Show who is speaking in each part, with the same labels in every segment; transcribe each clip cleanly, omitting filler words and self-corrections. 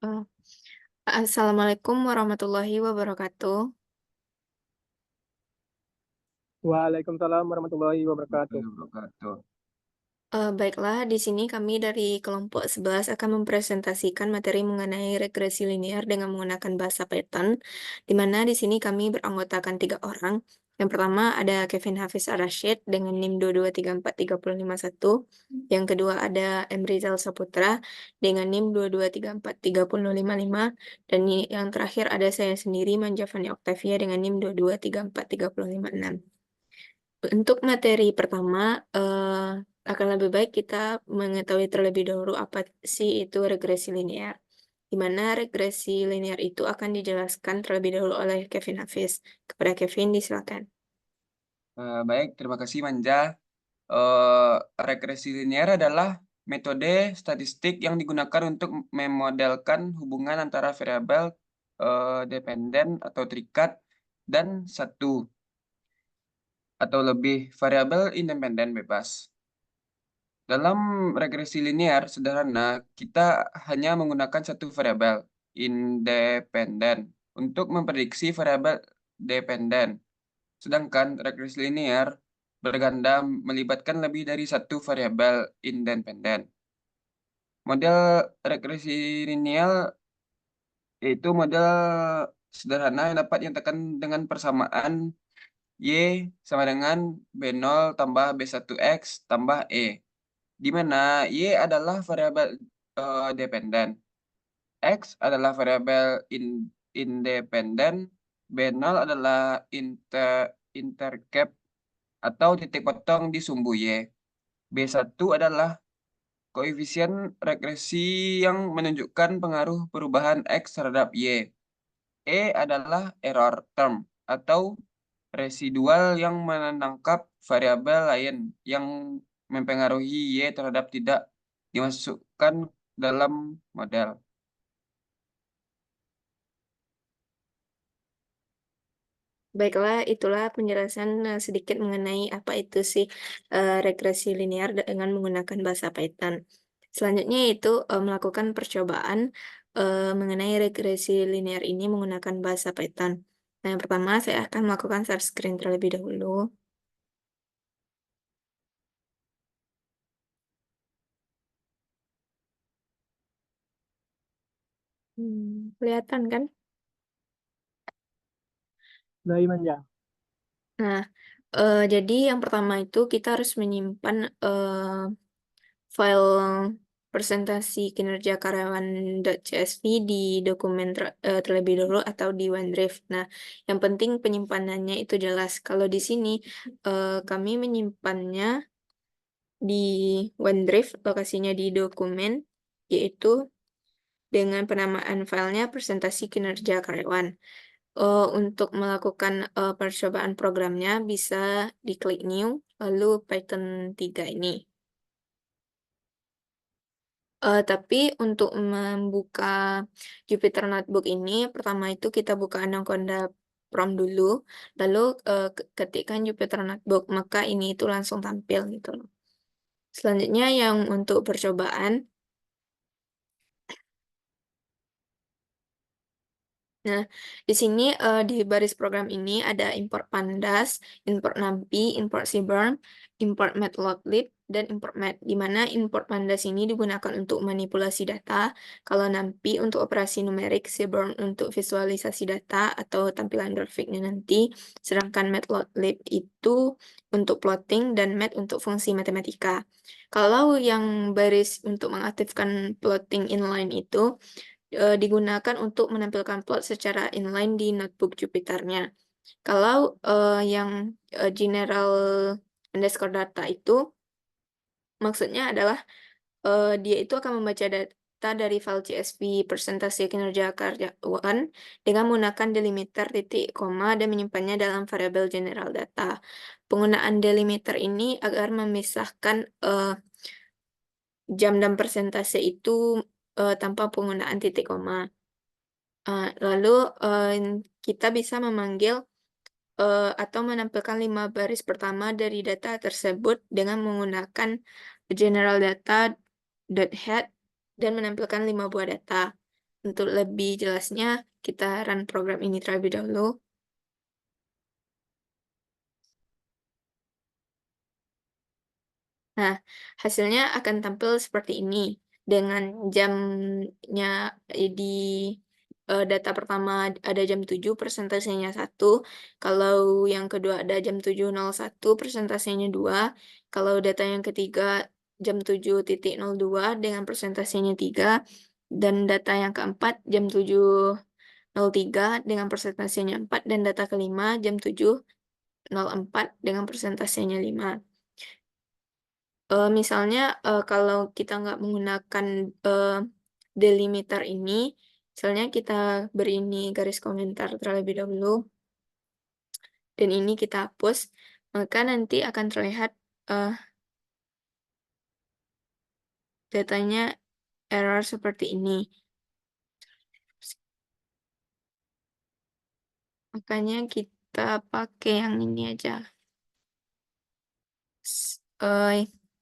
Speaker 1: Oh, Assalamualaikum warahmatullahi wabarakatuh.
Speaker 2: Waalaikumsalam warahmatullahi wabarakatuh.
Speaker 3: Warahmatullahi wabarakatuh.
Speaker 1: Baiklah, di sini kami dari kelompok 11 akan mempresentasikan materi mengenai regresi linear dengan menggunakan bahasa Python, di mana di sini kami beranggotakan 3 orang. Yang pertama ada Kevin Hafiz Ar-Rasyid dengan NIM 2234351. Yang kedua ada Emrizal Saputra dengan NIM 2234355. Dan yang terakhir ada saya sendiri, Manjavani Octavia dengan NIM 2234356. Untuk materi pertama, akan lebih baik kita mengetahui terlebih dahulu apa sih itu regresi linear. Di mana regresi linear itu akan dijelaskan terlebih dahulu oleh Kevin Hafiz. Kepada Kevin, disilakan.
Speaker 3: Baik, terima kasih Manja. Eh, Regresi linear adalah metode statistik yang digunakan untuk memodelkan hubungan antara variabel dependen atau terikat dan satu atau lebih variabel independen bebas. Dalam regresi linear sederhana, kita hanya menggunakan satu variabel independen untuk memprediksi variabel dependen. Sedangkan regresi linear berganda melibatkan lebih dari satu variabel independen. Model regresi linear yaitu model sederhana yang dapat dinyatakan dengan persamaan Y sama dengan B0 tambah B1X tambah E, di mana Y adalah variabel dependen, X adalah variabel independen, B0 adalah intercap atau titik potong di sumbu Y. B1 adalah koefisien regresi yang menunjukkan pengaruh perubahan X terhadap Y. E adalah error term atau residual yang menangkap variabel lain yang mempengaruhi Y terhadap tidak dimasukkan dalam model.
Speaker 1: Baiklah, itulah penjelasan sedikit mengenai apa itu sih regresi linear dengan menggunakan bahasa Python. Selanjutnya itu melakukan percobaan mengenai regresi linear ini menggunakan bahasa Python. Nah, yang pertama saya akan melakukan share screen terlebih dahulu. Kelihatan kan?
Speaker 2: Baik, Manja.
Speaker 1: Nah, jadi yang pertama itu kita harus menyimpan file presentasi kinerja karyawan.csv di dokumen terlebih dahulu atau di OneDrive. Nah, yang penting penyimpanannya itu jelas. Kalau di sini kami menyimpannya di OneDrive, lokasinya di dokumen, yaitu dengan penamaan filenya presentasi kinerja karyawan. Untuk melakukan percobaan programnya bisa diklik New, lalu Python 3 ini. Tapi untuk membuka Jupyter Notebook ini, pertama itu kita buka Anaconda Prompt dulu, lalu ketikkan Jupyter Notebook, maka ini itu langsung tampil gitu loh. Selanjutnya yang untuk percobaan, nah, di sini di baris program ini ada import pandas, import numpy, import seaborn, import matplotlib, dan import mat, di mana import pandas ini digunakan untuk manipulasi data, kalau numpy untuk operasi numerik, seaborn untuk visualisasi data atau tampilan grafiknya nanti, sedangkan matplotlib itu untuk plotting dan mat untuk fungsi matematika. Kalau yang baris untuk mengaktifkan plotting inline itu digunakan untuk menampilkan plot secara inline di notebook Jupyter-nya. Kalau yang general underscore data itu maksudnya adalah dia itu akan membaca data dari file CSV presentasi kinerja karyawan dengan menggunakan delimiter titik koma dan menyimpannya dalam variabel general data. Penggunaan delimiter ini agar memisahkan jam dan persentase itu tanpa penggunaan titik koma. Lalu kita bisa memanggil atau menampilkan 5 baris pertama dari data tersebut dengan menggunakan general data.head dan menampilkan 5 buah data. Untuk lebih jelasnya, kita run program ini terlebih dahulu. Nah, hasilnya akan tampil seperti ini. Dengan jamnya di data pertama ada jam 7, persentasenya 1. Kalau yang kedua ada jam 7.01, persentasenya 2. Kalau data yang ketiga jam 7.02 dengan persentasenya 3. Dan data yang keempat jam 7.03 dengan persentasenya 4. Dan data kelima jam 7.04 dengan persentasenya 5. Misalnya, kalau kita nggak menggunakan, delimiter ini, misalnya kita beri ini garis komentar terlebih dahulu, dan ini kita hapus, maka nanti akan terlihat, datanya error seperti ini. Makanya kita pakai yang ini aja.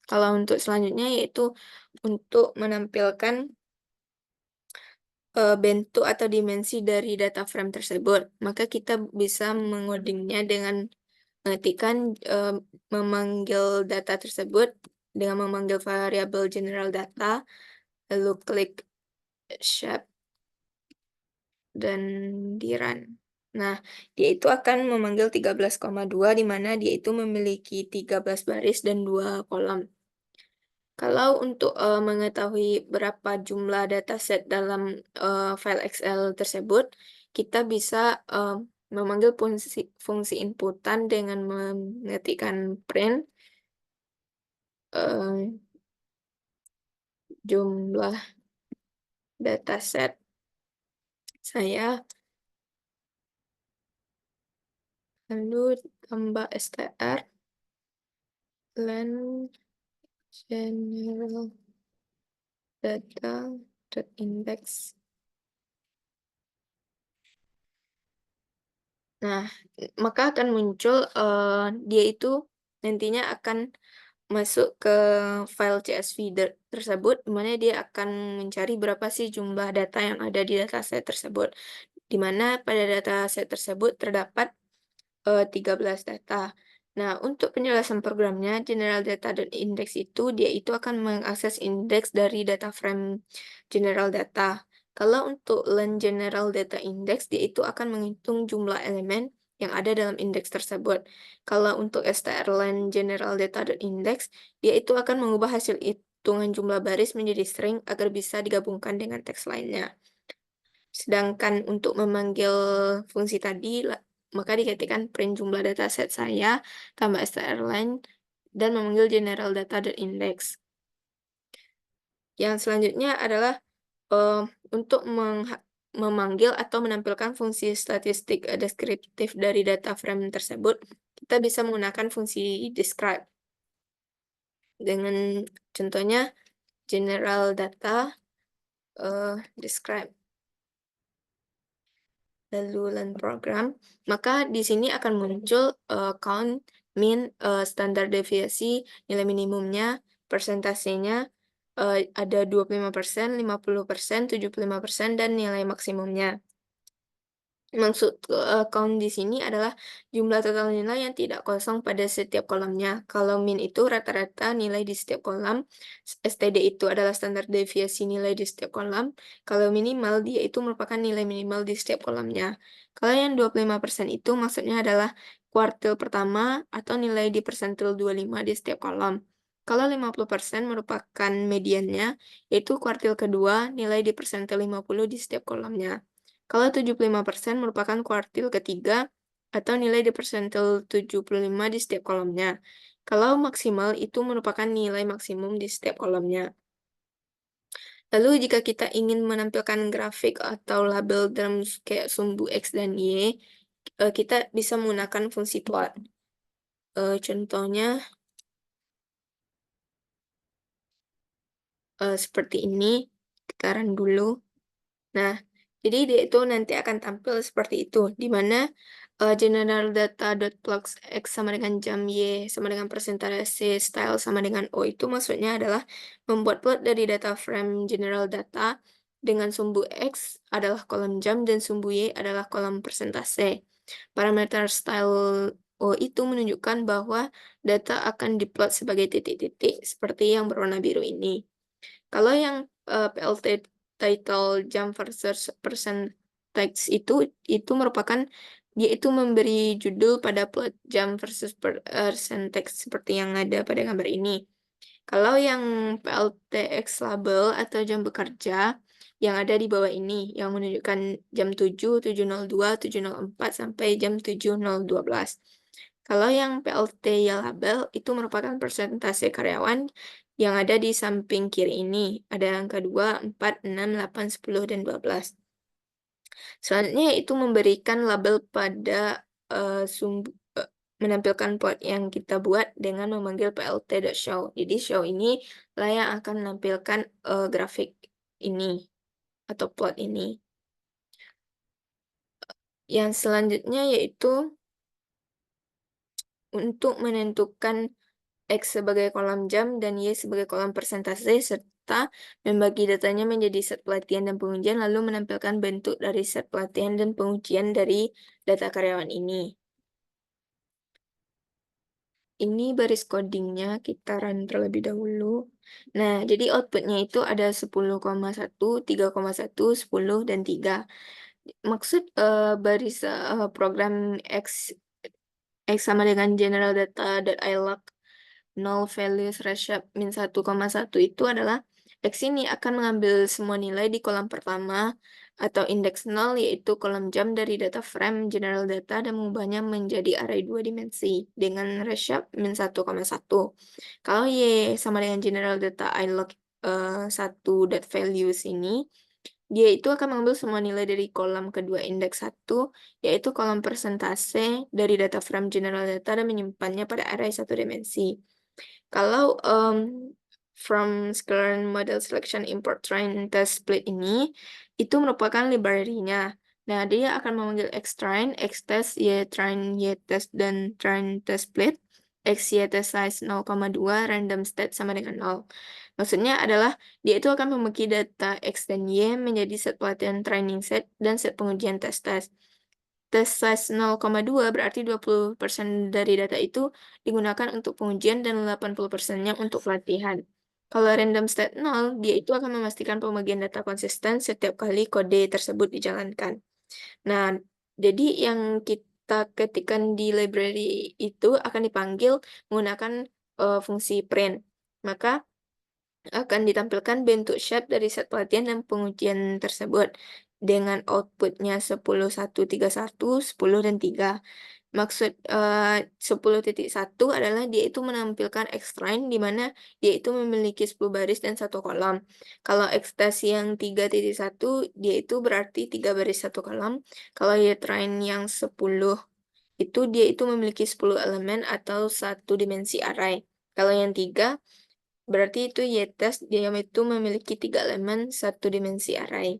Speaker 1: Kalau untuk selanjutnya yaitu untuk menampilkan bentuk atau dimensi dari data frame tersebut, maka kita bisa mengodingnya dengan mengetikkan, memanggil data tersebut dengan memanggil variabel general data, lalu klik shape, dan di-run. Nah, dia itu akan memanggil 13,2, di mana dia itu memiliki 13 baris dan 2 kolom. Kalau untuk mengetahui berapa jumlah dataset dalam file Excel tersebut, kita bisa memanggil fungsi inputan dengan mengetikkan print jumlah dataset saya, lalu tambah str len general data.index. Nah, maka akan muncul dia itu nantinya akan masuk ke file CSV tersebut, di mana dia akan mencari berapa sih jumlah data yang ada di dataset tersebut. Di mana pada dataset tersebut terdapat 13 data. Nah, untuk penjelasan programnya, general data.index itu dia itu akan mengakses indeks dari data frame general data. Kalau untuk len general data index, dia itu akan menghitung jumlah elemen yang ada dalam indeks tersebut. Kalau untuk strlen general data.index, dia itu akan mengubah hasil hitungan jumlah baris menjadi string agar bisa digabungkan dengan teks lainnya. Sedangkan untuk memanggil fungsi tadi, maka diketikkan print jumlah dataset saya, tambah strlen, dan memanggil general data.index. Yang selanjutnya adalah untuk memanggil atau menampilkan fungsi statistik deskriptif dari data frame tersebut, kita bisa menggunakan fungsi describe. Dengan contohnya general data describe. Lalu learn program, maka di sini akan muncul count, min, standar deviasi, nilai minimumnya, persentasenya, ada 25%, 50%, 75%, dan nilai maksimumnya. Maksud count di sini adalah jumlah total nilai yang tidak kosong pada setiap kolomnya. Kalau min itu rata-rata nilai di setiap kolom, STD itu adalah standar deviasi nilai di setiap kolom. Kalau minimal, dia itu merupakan nilai minimal di setiap kolomnya. Kalau yang 25% itu maksudnya adalah kuartil pertama atau nilai di persentil 25 di setiap kolom. Kalau 50% merupakan mediannya, yaitu kuartil kedua, nilai di persentil 50 di setiap kolomnya. Kalau 75% merupakan kuartil ketiga atau nilai di persentil 75 di setiap kolomnya. Kalau maksimal itu merupakan nilai maksimum di setiap kolomnya. Lalu jika kita ingin menampilkan grafik atau label dalam kayak sumbu X dan Y, kita bisa menggunakan fungsi plot. Contohnya seperti ini, kita run dulu. Nah, jadi dia itu nanti akan tampil seperti itu, di mana general data.plugs X sama dengan jam Y sama dengan persentase style sama dengan O itu maksudnya adalah membuat plot dari data frame general data dengan sumbu X adalah kolom jam dan sumbu Y adalah kolom persentase. Parameter style O itu menunjukkan bahwa data akan diplot sebagai titik-titik seperti yang berwarna biru ini. Kalau yang PLT title jam versus percentage itu merupakan dia itu memberi judul pada plot jam versus percentage seperti yang ada pada gambar ini. Kalau yang PLTX label atau jam bekerja yang ada di bawah ini yang menunjukkan jam 7, 7.02, 7.04 sampai jam 7.012. Kalau yang PLT ya label itu merupakan persentase karyawan yang ada di samping kiri ini. Ada angka 2, 4, 6, 8, 10, dan 12. Selanjutnya yaitu memberikan label pada menampilkan plot yang kita buat dengan memanggil plt.show. Jadi show ini lah yang akan menampilkan grafik ini atau plot ini. Yang selanjutnya yaitu untuk menentukan X sebagai kolom jam dan Y sebagai kolom persentase, serta membagi datanya menjadi set pelatihan dan pengujian, lalu menampilkan bentuk dari set pelatihan dan pengujian dari data karyawan ini. Ini baris codingnya, kita run terlebih dahulu. Nah, jadi outputnya itu ada 10,1, 3,1, 10, dan 3. Maksud baris program X sama dengan general data.ilog null values reshape min 1,1 itu adalah X ini akan mengambil semua nilai di kolom pertama atau indeks 0, yaitu kolom jam dari data frame general data dan mengubahnya menjadi array 2 dimensi dengan reshape min 1,1. Kalau Y sama dengan general data ilog 1.values ini, dia itu akan mengambil semua nilai dari kolom kedua indeks 1, yaitu kolom persentase dari data frame general data dan menyimpannya pada array 1 dimensi. Kalau from scikit model selection import train test split ini, itu merupakan library-nya. Nah, dia akan memanggil xtrain, xtest, ytrain, ytest, dan train test split, xytest size 0,2, random state sama dengan 0. Maksudnya adalah dia itu akan membagi data X dan Y menjadi set pelatihan training set dan set pengujian test. Test size 0,2 berarti 20% dari data itu digunakan untuk pengujian dan 80%-nya untuk pelatihan. Kalau random state 0, dia itu akan memastikan pembagian data konsisten setiap kali kode tersebut dijalankan. Nah, jadi yang kita ketikkan di library itu akan dipanggil menggunakan fungsi print. Maka akan ditampilkan bentuk shape dari set pelatihan dan pengujian tersebut dengan outputnya 10, 1, 3, 1, 10, dan 3. Maksud 10.1 adalah dia itu menampilkan xtrain di mana dia itu memiliki 10 baris dan 1 kolom. Kalau xtest yang 3.1 dia itu berarti 3 baris 1 kolom. Kalau ytrain yang 10 itu dia itu memiliki 10 elemen atau 1 dimensi array. Kalau yang 3 berarti itu ytest dia itu memiliki 3 elemen 1 dimensi array.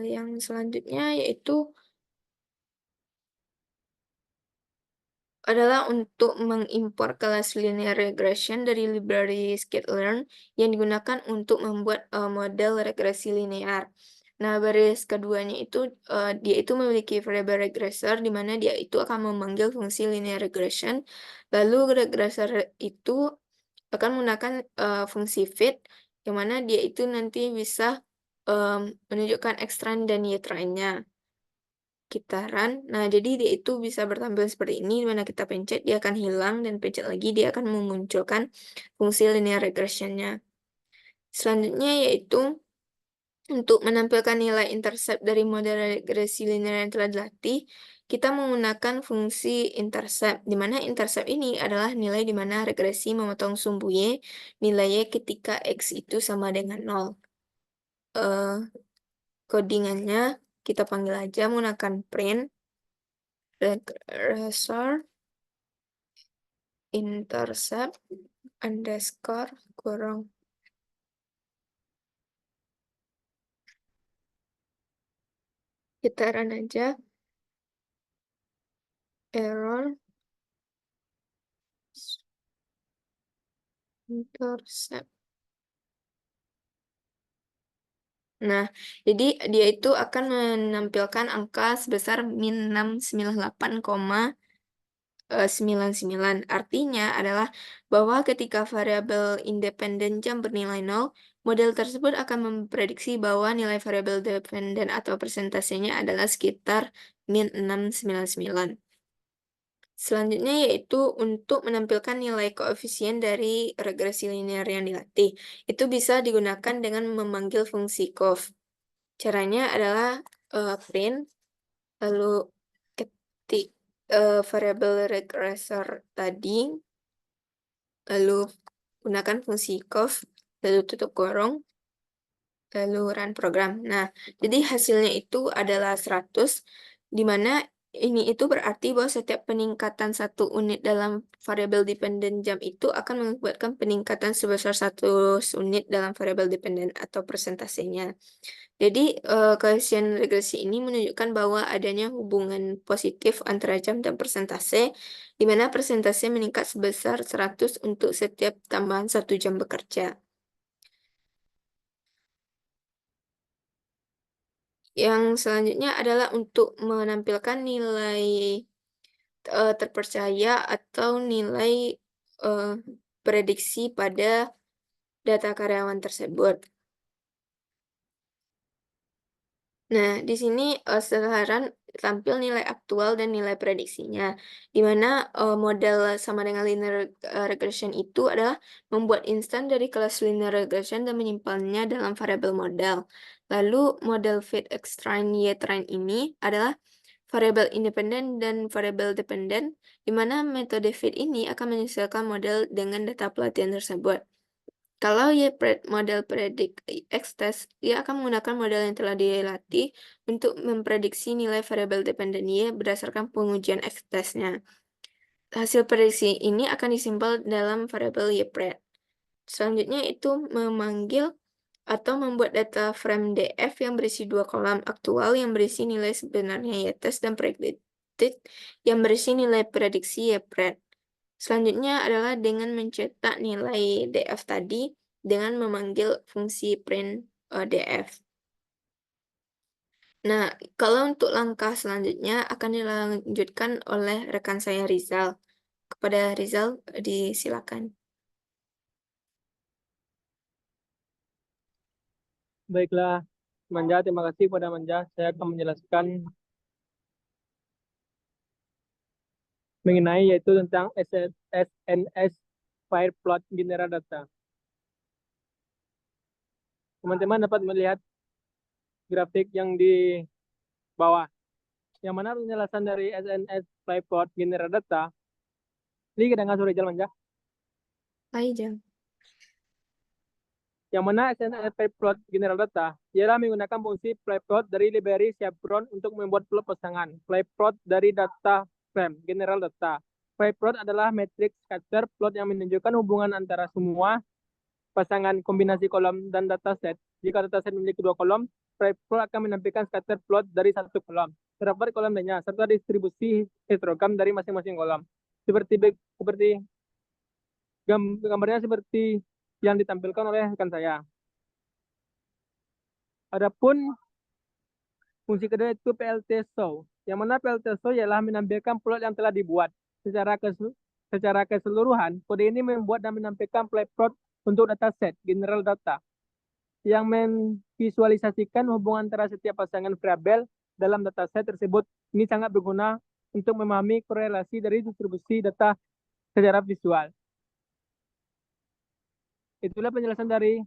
Speaker 1: Yang selanjutnya yaitu adalah untuk mengimpor kelas linear regression dari library scikit-learn yang digunakan untuk membuat model regresi linear. Nah, baris keduanya itu dia itu memiliki variable regressor di mana dia itu akan memanggil fungsi linear regression. Lalu regressor itu akan menggunakan fungsi fit yang mana dia itu nanti bisa menunjukkan xtrain dan ytrain-nya. Kita run. Nah, jadi dia itu bisa bertampil seperti ini, di mana kita pencet, dia akan hilang, dan pencet lagi, dia akan memunculkan fungsi linear regression-nya. Selanjutnya yaitu untuk menampilkan nilai intercept dari model regresi linear yang telah dilatih, kita menggunakan fungsi intercept, di mana intercept ini adalah nilai di mana regresi memotong sumbu Y, nilai Y ketika X itu sama dengan 0. Codingannya kita panggil aja menggunakan print regressor intercept underscore kurung. Kita run aja. Error intercept. Nah, jadi dia itu akan menampilkan angka sebesar min 698,99. Artinya adalah bahwa ketika variabel independen jam bernilai 0, model tersebut akan memprediksi bahwa nilai variabel dependen atau persentasenya adalah sekitar min 699. Selanjutnya yaitu untuk menampilkan nilai koefisien dari regresi linear yang dilatih. Itu bisa digunakan dengan memanggil fungsi conv. Caranya adalah print, lalu ketik variabel regresor tadi, lalu gunakan fungsi conv, lalu tutup kurung, lalu run program. Nah, jadi hasilnya itu adalah 100, di mana ini itu berarti bahwa setiap peningkatan 1 unit dalam variabel dependen jam itu akan mengakibatkan peningkatan sebesar 1 unit dalam variabel dependen atau persentasenya. Jadi, koefisien regresi ini menunjukkan bahwa adanya hubungan positif antara jam dan persentase, di mana persentase meningkat sebesar 100 untuk setiap tambahan 1 jam bekerja. Yang selanjutnya adalah untuk menampilkan nilai, terpercaya atau nilai, eee, prediksi pada data karyawan tersebut. Nah, di sini, sekarang tampil nilai aktual dan nilai prediksinya, di mana, model sama dengan linear, regression itu adalah membuat instan dari kelas linear regression dan menyimpannya dalam variabel model. Lalu model fit xtrain ytrain ini adalah variabel independen dan variabel dependen, di mana metode fit ini akan menyesuaikan model dengan data pelatihan tersebut. Kalau model predik X-test, ia akan menggunakan model yang telah dilatih untuk memprediksi nilai variabel dependen Y berdasarkan pengujian X-test-nya. Hasil prediksi ini akan disimpan dalam variabel YPRED. Selanjutnya itu memanggil atau membuat data frame DF yang berisi 2 kolam aktual yang berisi nilai sebenarnya Y-test dan predicted yang berisi nilai prediksi YPRED. Selanjutnya adalah dengan mencetak nilai DF tadi dengan memanggil fungsi print DF. Nah, kalau untuk langkah selanjutnya akan dilanjutkan oleh rekan saya Rizal. Kepada Rizal, disilakan.
Speaker 2: Baiklah, Manja, terima kasih kepada Manja. Saya akan menjelaskan mengenai yaitu tentang SNS Fire Plot General Data. Teman-teman dapat melihat grafik yang di bawah, yang mana penjelasan dari SNS Fire Plot General Data. Ini kadang sore jalan Manja.
Speaker 1: Jang.
Speaker 2: Yang mana SNS Plot General Data ialah menggunakan fungsi playplot dari library Chevron untuk membuat plot pasangan. Playplot dari data frame General Data. Playplot adalah matrix scatter plot yang menunjukkan hubungan antara semua pasangan kombinasi kolom dan dataset. Jika dataset memiliki 2 kolom, playplot akan menampilkan scatter plot dari 1 kolom. Terdapat kolom lainnya serta distribusi histogram dari masing-masing kolom. Seperti gambarnya seperti yang ditampilkan oleh rekan saya. Adapun fungsi kedua itu PLT show. Yang mana PLT show ialah menampilkan plot yang telah dibuat. Secara keseluruhan, kode ini membuat dan menampilkan plot untuk dataset general data yang memvisualisasikan hubungan antara setiap pasangan variabel dalam dataset tersebut. Ini sangat berguna untuk memahami korelasi dari distribusi data secara visual. Itulah penjelasan dari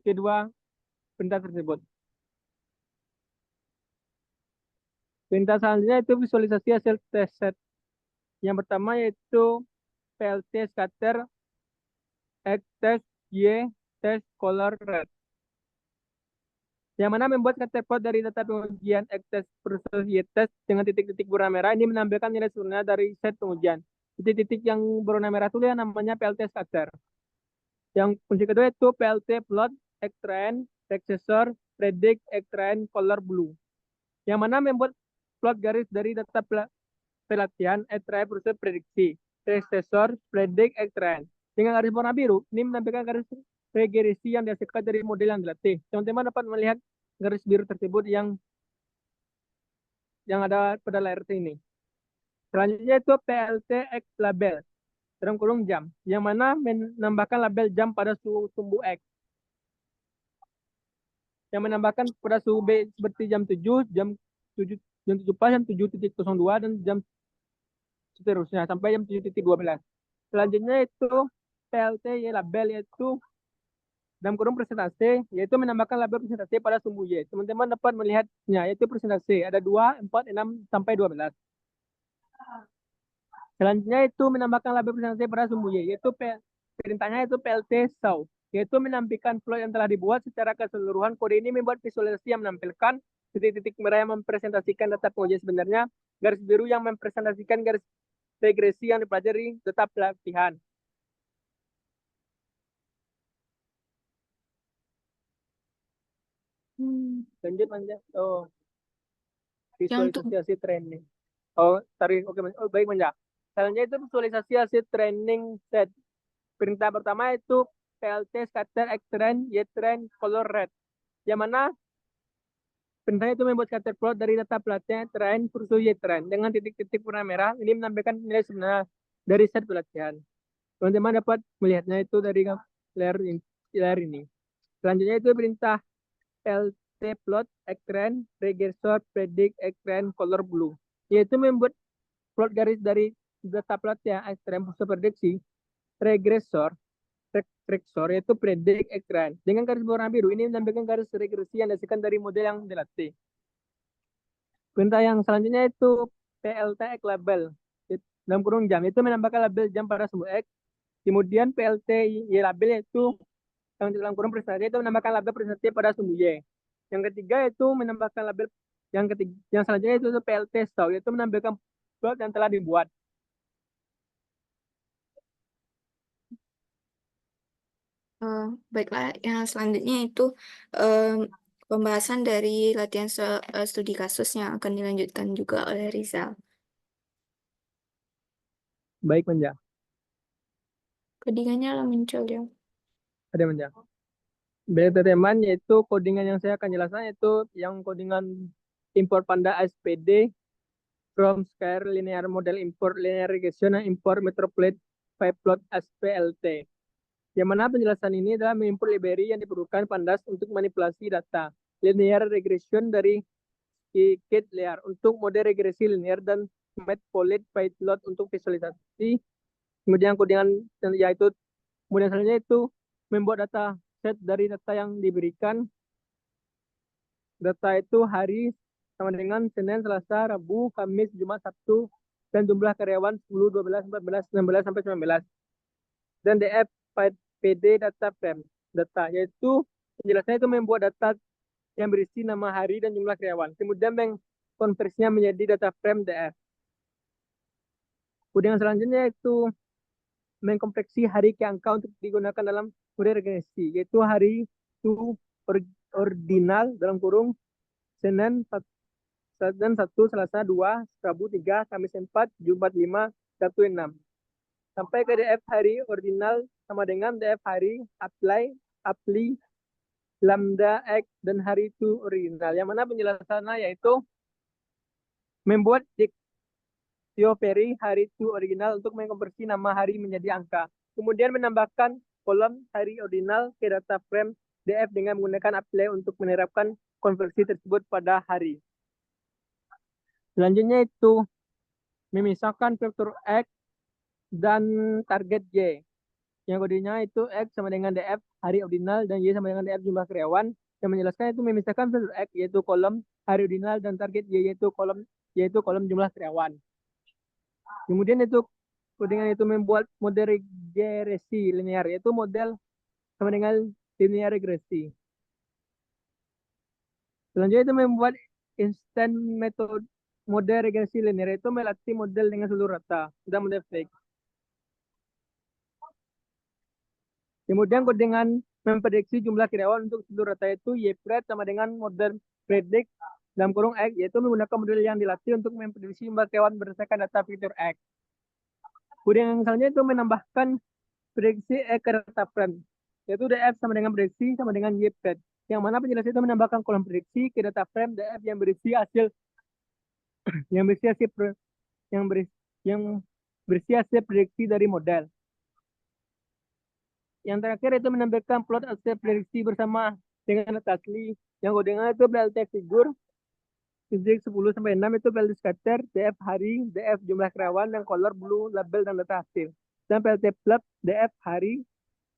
Speaker 2: kedua perintah tersebut. Perintah selanjutnya itu visualisasi hasil test set. Yang pertama yaitu PLT scatter X test Y test color red. Yang mana membuat scatter plot dari data pengujian X test versus Y test dengan titik-titik berwarna merah ini menampilkan nilai sebenarnya dari set pengujian. Titik-titik yang berwarna merah itu yang namanya PLT scatter. Yang fungsi kedua itu PLT plot X trend, successor, predict, X trend, color blue. Yang mana membuat plot garis dari data pelatihan, X trend versus prediksi, successor, predict, X trend. Dengan garis warna biru, ini menampilkan garis regresi yang dihasilkan dari model yang dilatih. Teman-teman dapat melihat garis biru tersebut yang ada pada layar ini. Selanjutnya itu PLT X label dalam kurung jam, yang mana menambahkan label jam pada suhu sumbu X, yang menambahkan pada suhu B seperti jam 7, jam 7, jam 7 pas, jam 7.02, dan jam seterusnya sampai jam 7.12. Selanjutnya itu PLT Y label, yaitu dalam kurung presentasi, yaitu menambahkan label presentasi pada sumbu Y. Teman-teman dapat melihatnya, yaitu presentasi. Ada 2, 4, 6, sampai 12. Selanjutnya itu menambahkan label presentasi pada sumbu Y, yaitu perintahnya itu PLT show, yaitu menampilkan flow yang telah dibuat secara keseluruhan. Kode ini membuat visualisasi yang menampilkan titik-titik merah yang mempresentasikan data pengujian sebenarnya, garis biru yang mempresentasikan garis regresi yang dipelajari data pelatihan. Lanjut manja. Oh,
Speaker 1: Yang untuk
Speaker 2: visualisasi hasil training. Oh, tarik. Oke, oh, baik manja. Selanjutnya itu visualisasi hasil training set. Perintah pertama itu PLT scatter X trend, Y trend, color red. Yang mana perintahnya itu membuat scatter plot dari data pelatihan trend versus Y trend dengan titik-titik warna merah. Ini menampilkan nilai sebenarnya dari set pelatihan. Teman-teman dapat melihatnya itu dari layar ini. Selanjutnya itu perintah LT plot X trend, regressor, predict X trend, color blue. Yaitu membuat plot garis dari data pelatihan X trend versus prediksi, regressor, yaitu predict X trend. Dengan garis berwarna biru ini menampilkan garis regresi yang dihasilkan dari model yang dilatih. Perintah yang selanjutnya itu PLT X label dalam kurung jam, itu menambahkan label jam pada sumbu X. Kemudian PLT Y label, yaitu yang dalam kurung presentasi itu menambahkan label presentasi pada sumbu Y. Yang ketiga itu menambahkan label yang selanjutnya itu PLT show, yaitu menampilkan plot yang telah dibuat.
Speaker 1: baiklah, yang selanjutnya itu pembahasan dari latihan studi kasus yang akan dilanjutkan juga oleh Rizal.
Speaker 2: Baik manja.
Speaker 1: Codingannya lah muncul ya.
Speaker 2: Ada manja. Baik teman, yaitu codingan yang saya akan jelaskan itu yang codingan import Panda SPD from Square linear model import linear regression and import metroplate pyplot SPLT. Yang mana penjelasan ini adalah mengimport library yang diperlukan Pandas untuk manipulasi data linear regression dari kit layer untuk mode regresi linear dan matplotlib pyplot untuk visualisasi. Kemudian codingan yaitu kemudian selanjutnya itu membuat data set dari data yang diberikan. Data itu hari sama dengan Senin, Selasa, Rabu, Kamis, Jumat, Sabtu, dan jumlah karyawan 10, 12, 14, 16, sampai 19. Dan DF PD data frame data, yaitu penjelasannya itu membuat data yang berisi nama hari dan jumlah karyawan. Kemudian mengkonversinya menjadi data frame DF. Kemudian selanjutnya itu mengkompleksi hari ke angka untuk digunakan dalam mode regresi, yaitu hari itu ordinal dalam kurung Senin dan 1, Selasa 2, Rabu 3, Kamis 4, Jumat 5, Sabtu 6. Sampai ke DF hari ordinal sama dengan DF hari apply, lambda X, dan hari itu original. Yang mana penjelasannya yaitu membuat dictionary hari itu original untuk mengkonversi nama hari menjadi angka. Kemudian menambahkan kolom hari ordinal ke data frame DF dengan menggunakan apply untuk menerapkan konversi tersebut pada hari. Selanjutnya itu memisahkan vektor X dan target Y. Yang kodenya itu X sama dengan DF hari ordinal dan Y sama dengan DF jumlah karyawan. Yang menjelaskan itu memisahkan vektor X yaitu kolom hari ordinal dan target Y yaitu kolom jumlah karyawan. Kemudian itu kodenya itu membuat model regresi linear, yaitu model sama dengan linear regresi. Selanjutnya itu membuat instant mode regresi linear, itu melatih model dengan seluruh rata dan model fake. Kemudian dengan memprediksi jumlah karyawan untuk seluruh rata itu Y-pred sama dengan model predict dalam kurung X, yaitu menggunakan model yang dilatih untuk memprediksi jumlah karyawan berdasarkan data fitur X. Kemudian yang selanjutnya itu menambahkan prediksi X ke data frame, yaitu df sama dengan prediksi sama dengan ypred, yang mana penjelasan itu menambahkan kolom prediksi ke data frame df yang berisi hasil yang berisi hasil yang berisi yang berisi hasil prediksi dari model. Yang terakhir itu menampilkan plot hasil prediksi bersama dengan data asli. Yang kodenya itu PLT figur, titik 10 sampai 6 itu PLT scatter, DF hari, DF jumlah karyawan, dan color blue, label dan data hasil. Dan PLT plot, DF hari,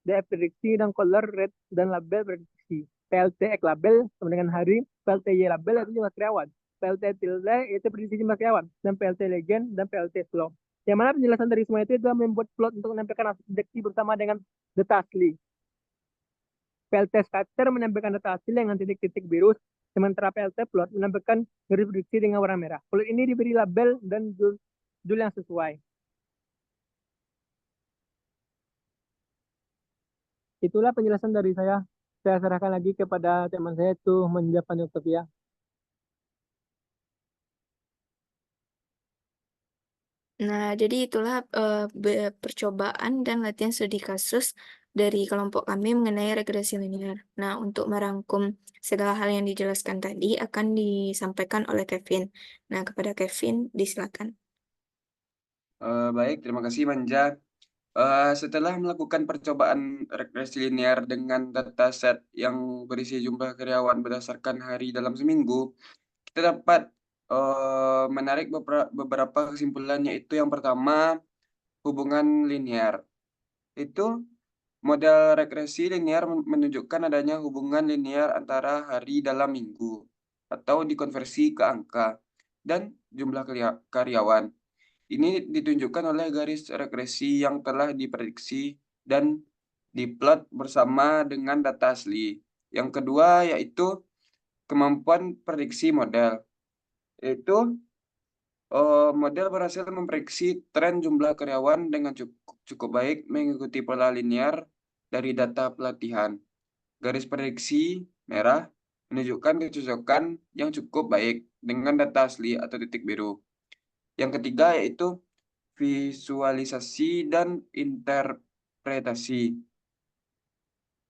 Speaker 2: DF prediksi, dan color red dan label prediksi. PLT X label sama dengan hari, PLT Y label itu jumlah karyawan, PLT tilde itu prediksi jumlah karyawan, dan PLT legend dan PLT flow. Yang mana penjelasan dari semua itu adalah membuat plot untuk menampilkan hasil prediksi bersama dengan data asli. PLT scatter menampilkan data hasil dengan titik-titik biru, sementara PLT plot menampilkan garis prediksi dengan warna merah. Plot ini diberi label dan judul yang sesuai. Itulah penjelasan dari saya. Saya serahkan lagi kepada teman saya itu menjawab Octavia.
Speaker 1: Nah, jadi itulah percobaan dan latihan studi kasus dari kelompok kami mengenai regresi linear. Nah, untuk merangkum segala hal yang dijelaskan tadi akan disampaikan oleh Kevin. Nah, kepada Kevin, disilakan.
Speaker 3: Baik, terima kasih Manja. Setelah melakukan percobaan regresi linear dengan dataset yang berisi jumlah karyawan berdasarkan hari dalam seminggu, kita dapat menarik beberapa kesimpulan, yaitu yang pertama, hubungan linear. Itu model regresi linear menunjukkan adanya hubungan linear antara hari dalam minggu atau dikonversi ke angka dan jumlah karyawan. Ini ditunjukkan oleh garis regresi yang telah diprediksi dan diplot bersama dengan data asli. Yang kedua yaitu kemampuan prediksi model. Yaitu model berhasil memprediksi tren jumlah karyawan dengan cukup baik mengikuti pola linear dari data pelatihan. Garis prediksi merah menunjukkan kecocokan yang cukup baik dengan data asli atau titik biru. Yang ketiga yaitu visualisasi dan interpretasi.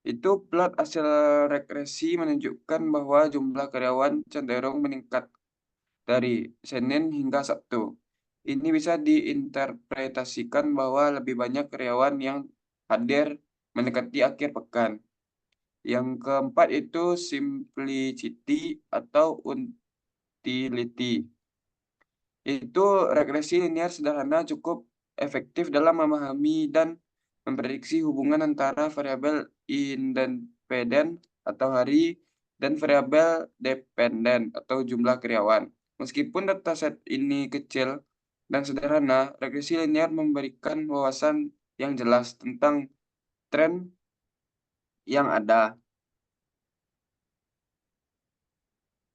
Speaker 3: Itu plot hasil regresi menunjukkan bahwa jumlah karyawan cenderung meningkat dari Senin hingga Sabtu. Ini bisa diinterpretasikan bahwa lebih banyak karyawan yang hadir mendekati akhir pekan. Yang keempat itu simplicity atau utility. Itu regresi linear sederhana cukup efektif dalam memahami dan memprediksi hubungan antara variabel independen atau hari dan variabel dependen atau jumlah karyawan. Meskipun dataset ini kecil dan sederhana, regresi linear memberikan wawasan yang jelas tentang tren yang ada.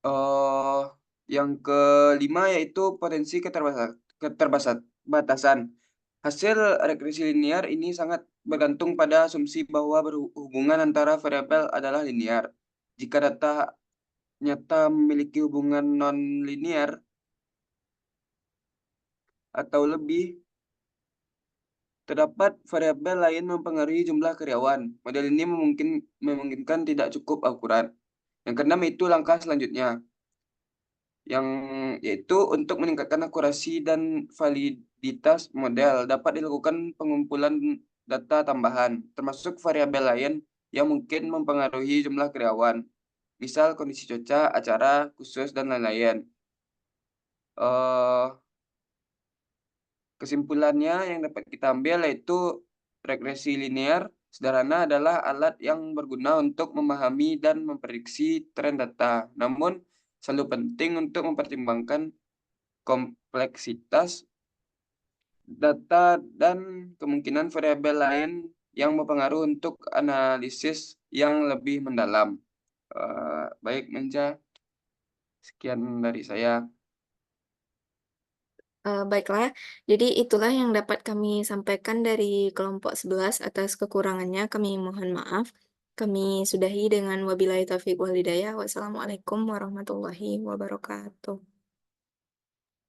Speaker 3: Oh, yang kelima yaitu potensi keterbatasan. Hasil regresi linear ini sangat bergantung pada asumsi bahwa hubungan antara variabel adalah linear. Jika data nyata memiliki hubungan non-linear atau lebih, terdapat variabel lain mempengaruhi jumlah karyawan. Model ini memungkinkan tidak cukup akurat. Yang keenam itu langkah selanjutnya, yang yaitu untuk meningkatkan akurasi dan validitas model dapat dilakukan pengumpulan data tambahan, termasuk variabel lain yang mungkin mempengaruhi jumlah karyawan, misal kondisi cuaca, acara khusus, dan lain-lain. Kesimpulannya yang dapat kita ambil yaitu regresi linear sederhana adalah alat yang berguna untuk memahami dan memprediksi tren data. Namun, selalu penting untuk mempertimbangkan kompleksitas data dan kemungkinan variabel lain yang berpengaruh untuk analisis yang lebih mendalam. Baik, Menja. Sekian dari saya.
Speaker 1: Baiklah, jadi itulah yang dapat kami sampaikan dari kelompok 11. Atas kekurangannya kami mohon maaf. Kami sudahi dengan wabillahi taufiq wal hidayah. Wassalamualaikum warahmatullahi wabarakatuh.